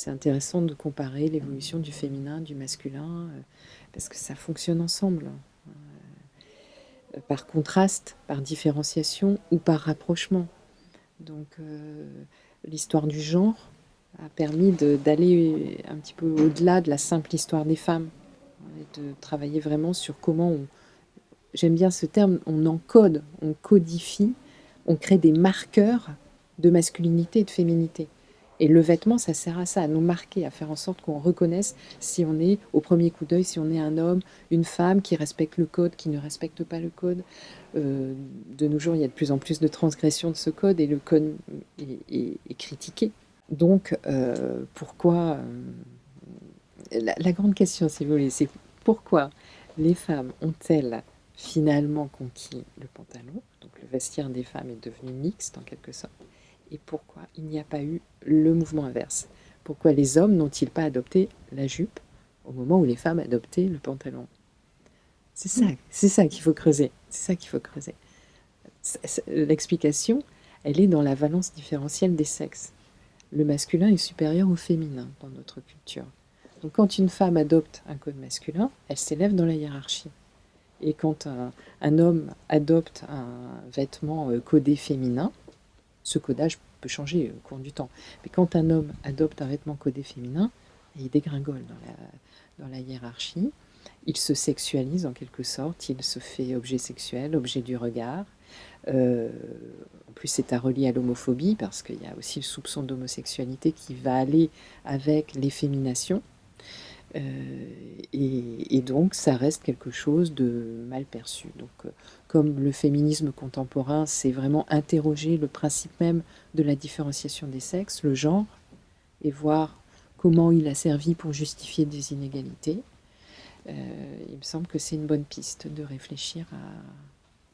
c'est intéressant de comparer l'évolution du féminin, du masculin, parce que ça fonctionne ensemble, par contraste, par différenciation ou par rapprochement. Donc l'histoire du genre a permis d'aller un petit peu au-delà de la simple histoire des femmes, et de travailler vraiment sur comment j'aime bien ce terme, on encode, on codifie, on crée des marqueurs de masculinité et de féminité. Et le vêtement, ça sert à ça, à nous marquer, à faire en sorte qu'on reconnaisse si on est, au premier coup d'œil, si on est un homme, une femme qui respecte le code, qui ne respecte pas le code. De nos jours, il y a de plus en plus de transgressions de ce code et le code est critiqué. Donc, pourquoi la grande question, si vous voulez, c'est pourquoi les femmes ont-elles finalement conquis le pantalon? Donc, le vestiaire des femmes est devenu mixte en quelque sorte. Et pourquoi il n'y a pas eu le mouvement inverse? Pourquoi les hommes n'ont-ils pas adopté la jupe au moment où les femmes adoptaient le pantalon? C'est ça qu'il faut creuser. C'est ça qu'il faut creuser. L'explication, elle est dans la valence différentielle des sexes. Le masculin est supérieur au féminin dans notre culture. Donc quand une femme adopte un code masculin, elle s'élève dans la hiérarchie. Et quand un homme adopte un vêtement codé féminin, ce codage peut changer au cours du temps. Mais quand un homme adopte un vêtement codé féminin, il dégringole dans la hiérarchie. Il se sexualise en quelque sorte, il se fait objet sexuel, objet du regard. En plus, c'est à relier à l'homophobie parce qu'il y a aussi le soupçon d'homosexualité qui va aller avec l'effémination. Et donc, ça reste quelque chose de mal perçu. Donc, comme le féminisme contemporain, c'est vraiment interroger le principe même de la différenciation des sexes, le genre, et voir comment il a servi pour justifier des inégalités. Il me semble que c'est une bonne piste de réfléchir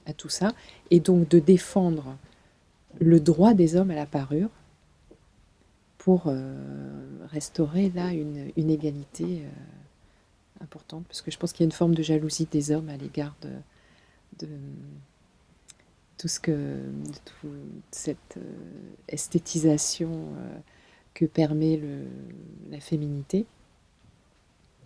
à tout ça, et donc de défendre le droit des hommes à la parure pour restaurer là une égalité importante, parce que je pense qu'il y a une forme de jalousie des hommes à l'égard de tout ce que de toute cette esthétisation que permet la féminité.